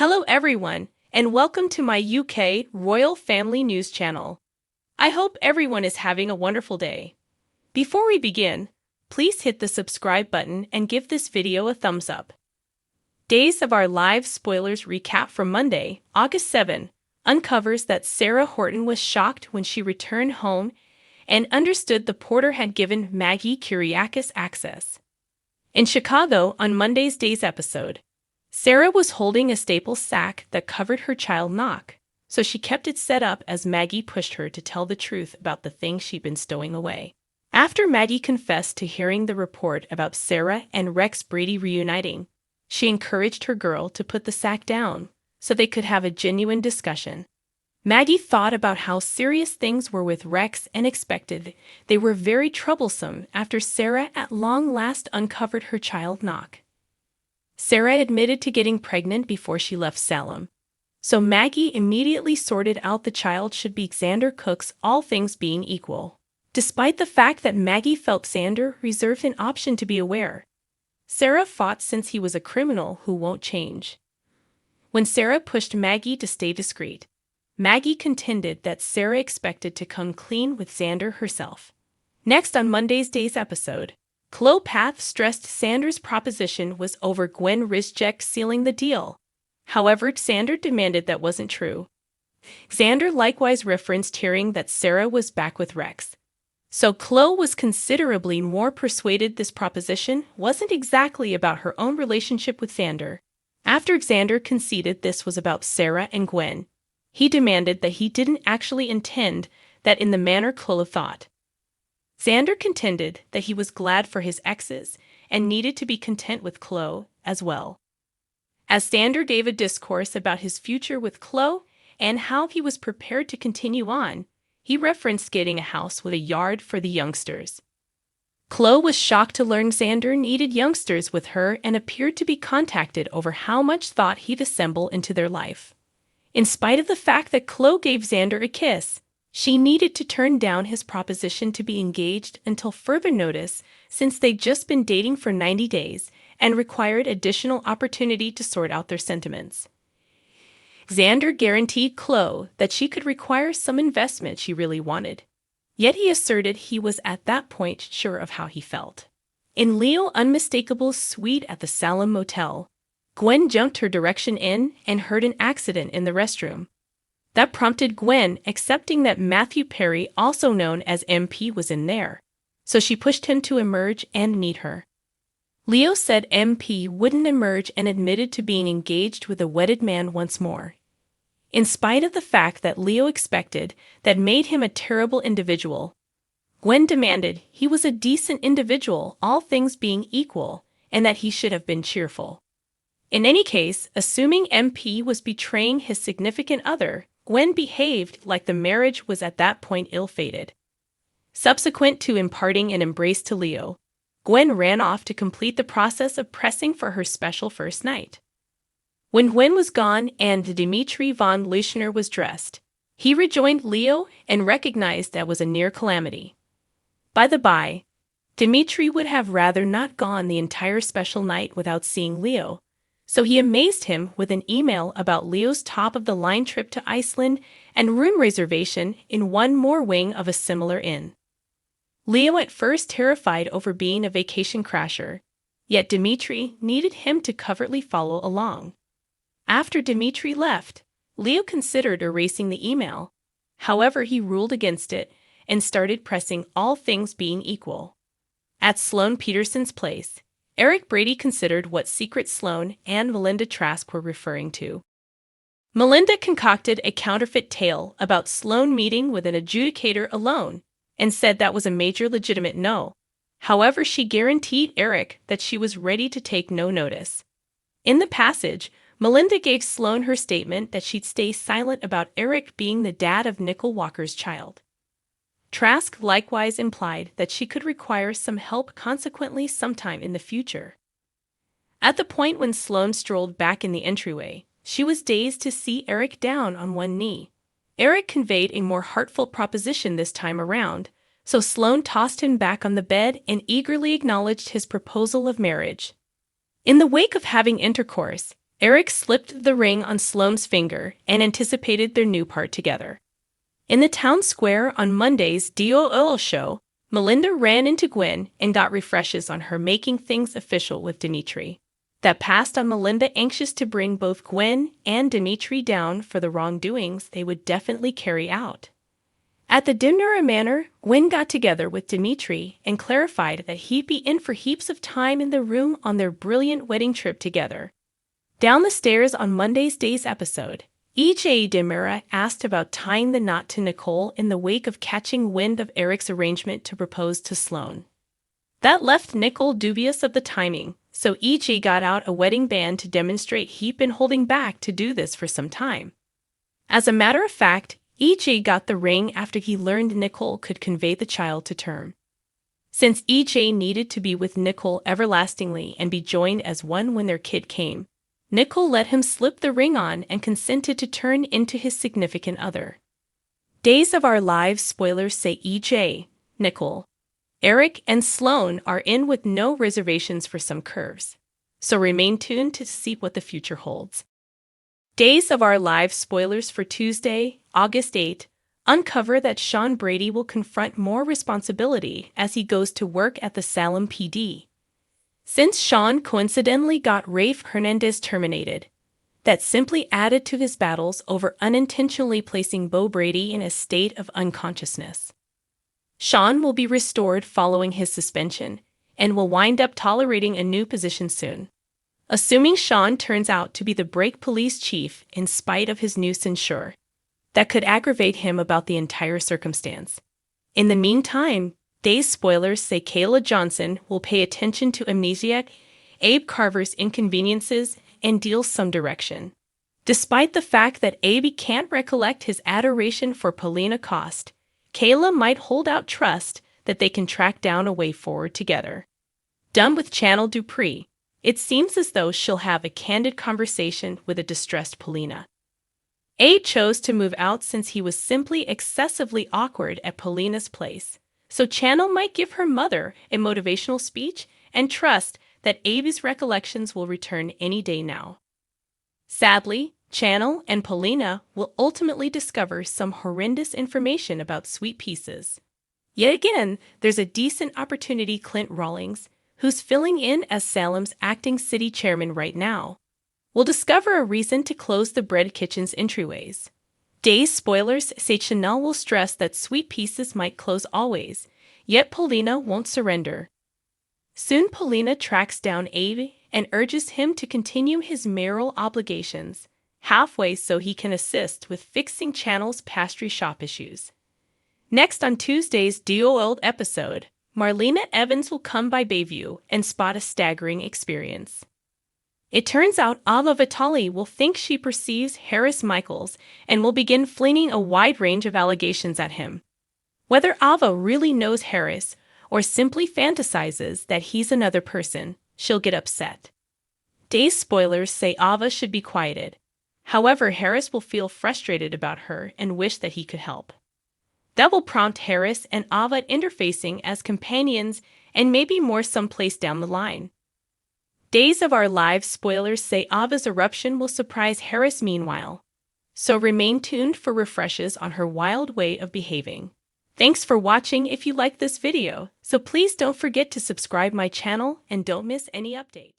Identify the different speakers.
Speaker 1: Hello everyone, and welcome to my UK Royal Family News channel. I hope everyone is having a wonderful day. Before we begin, please hit the subscribe button and give this video a thumbs up. Days of Our Lives spoilers recap from Monday, August 7, uncovers that Sarah Horton was shocked when she returned home and understood the porter had given Maggie Kyriakis access. In Chicago, on Monday's Days episode, Sarah was holding a staple sack that covered her child knock, so she kept it set up as Maggie pushed her to tell the truth about the things she'd been stowing away. After Maggie confessed to hearing the report about Sarah and Rex Brady reuniting, she encouraged her girl to put the sack down so they could have a genuine discussion. Maggie thought about how serious things were with Rex and expected they were very troublesome after Sarah at long last uncovered her child knock. Sarah admitted to getting pregnant before she left Salem, so Maggie immediately sorted out the child should be Xander Cook's, all things being equal. Despite the fact that Maggie felt Xander reserved an option to be aware, Sarah fought since he was a criminal who won't change. When Sarah pushed Maggie to stay discreet, Maggie contended that Sarah expected to come clean with Xander herself. Next on Monday's Days episode, Chloe Path stressed Xander's proposition was over Gwen Rizjek sealing the deal. However, Xander demanded that wasn't true. Xander likewise referenced hearing that Sarah was back with Rex. So Chloe was considerably more persuaded this proposition wasn't exactly about her own relationship with Xander. After Xander conceded this was about Sarah and Gwen, he demanded that he didn't actually intend that in the manner Chloe thought. Xander contended that he was glad for his exes and needed to be content with Chloe as well. As Xander gave a discourse about his future with Chloe and how he was prepared to continue on, he referenced getting a house with a yard for the youngsters. Chloe was shocked to learn Xander needed youngsters with her and appeared to be contacted over how much thought he'd assemble into their life. In spite of the fact that Chloe gave Xander a kiss, she needed to turn down his proposition to be engaged until further notice since they'd just been dating for 90 days and required additional opportunity to sort out their sentiments. Xander guaranteed Chloe that she could require some investment she really wanted. Yet he asserted he was at that point sure of how he felt. In Leo Unmistakable's suite at the Salem Motel, Gwen jumped her direction in and heard an accident in the restroom. That prompted Gwen accepting that Matthew Perry, also known as MP, was in there, so she pushed him to emerge and meet her. Leo said MP wouldn't emerge and admitted to being engaged with a wedded man once more. In spite of the fact that Leo expected that made him a terrible individual, Gwen demanded he was a decent individual, all things being equal, and that he should have been cheerful. In any case, assuming MP was betraying his significant other, Gwen behaved like the marriage was at that point ill-fated. Subsequent to imparting an embrace to Leo, Gwen ran off to complete the process of pressing for her special first night. When Gwen was gone and Dimitri von Leuschner was dressed, he rejoined Leo and recognized that was a near calamity. By the by, Dimitri would have rather not gone the entire special night without seeing Leo, so he amazed him with an email about Leo's top-of-the-line trip to Iceland and room reservation in one more wing of a similar inn. Leo at first terrified over being a vacation crasher, yet Dimitri needed him to covertly follow along. After Dimitri left, Leo considered erasing the email. However, he ruled against it and started pressing all things being equal. At Sloane Peterson's place, Eric Brady considered what secret Sloane and Melinda Trask were referring to. Melinda concocted a counterfeit tale about Sloane meeting with an adjudicator alone and said that was a major legitimate no. However, she guaranteed Eric that she was ready to take no notice. In the passage, Melinda gave Sloane her statement that she'd stay silent about Eric being the dad of Nicole Walker's child. Trask likewise implied that she could require some help consequently sometime in the future. At the point when Sloane strolled back in the entryway, she was dazed to see Eric down on one knee. Eric conveyed a more heartful proposition this time around, so Sloane tossed him back on the bed and eagerly acknowledged his proposal of marriage. In the wake of having intercourse, Eric slipped the ring on Sloane's finger and anticipated their new part together. In the town square on Monday's DOL show, Melinda ran into Gwen and got refreshes on her making things official with Dimitri. That passed on Melinda, anxious to bring both Gwen and Dimitri down for the wrongdoings they would definitely carry out. At the Dimnura Manor, Gwen got together with Dimitri and clarified that he'd be in for heaps of time in the room on their brilliant wedding trip together. Down the stairs on Monday's Day's episode, E.J. Dimura asked about tying the knot to Nicole in the wake of catching wind of Eric's arrangement to propose to Sloane. That left Nicole dubious of the timing, so E.J. got out a wedding band to demonstrate he'd been holding back to do this for some time. As a matter of fact, E.J. got the ring after he learned Nicole could convey the child to term. Since E.J. needed to be with Nicole everlastingly and be joined as one when their kid came, Nicole let him slip the ring on and consented to turn into his significant other. Days of Our Lives spoilers say E.J., Nicole, Eric, and Sloane are in with no reservations for some curves, so remain tuned to see what the future holds. Days of Our Lives spoilers for Tuesday, August 8, uncover that Sean Brady will confront more responsibility as he goes to work at the Salem PD. Since Sean coincidentally got Rafe Hernandez terminated, that simply added to his battles over unintentionally placing Bo Brady in a state of unconsciousness. Sean will be restored following his suspension and will wind up tolerating a new position soon. Assuming Sean turns out to be the break police chief in spite of his new censure, that could aggravate him about the entire circumstance. In the meantime, Days spoilers say Kayla Johnson will pay attention to amnesiac Abe Carver's inconveniences and deal some direction. Despite the fact that Abe can't recollect his adoration for Paulina Cost, Kayla might hold out trust that they can track down a way forward together. Done with Channel Dupree, it seems as though she'll have a candid conversation with a distressed Paulina. Abe chose to move out since he was simply excessively awkward at Paulina's place, so Channel might give her mother a motivational speech and trust that Abe's recollections will return any day now. Sadly, Channel and Paulina will ultimately discover some horrendous information about Sweet Pieces. Yet again, there's a decent opportunity Clint Rawlings, who's filling in as Salem's acting city chairman right now, will discover a reason to close the bread kitchen's entryways. Days spoilers say Chanel will stress that Sweet Pieces might close always, yet Paulina won't surrender. Soon Paulina tracks down Abe and urges him to continue his mayoral obligations halfway so he can assist with fixing Channel's pastry shop issues. Next on Tuesday's DOL episode, Marlena Evans will come by Bayview and spot a staggering experience. It turns out Ava Vitali will think she perceives Harris Michaels and will begin flinging a wide range of allegations at him. Whether Ava really knows Harris or simply fantasizes that he's another person, she'll get upset. Days spoilers say Ava should be quieted. However, Harris will feel frustrated about her and wish that he could help. That will prompt Harris and Ava interfacing as companions and maybe more someplace down the line. Days of Our Lives spoilers say Ava's eruption will surprise Harris meanwhile, so remain tuned for refreshes on her wild way of behaving. Thanks for watching. If you like this video, so please don't forget to subscribe my channel and don't miss any update.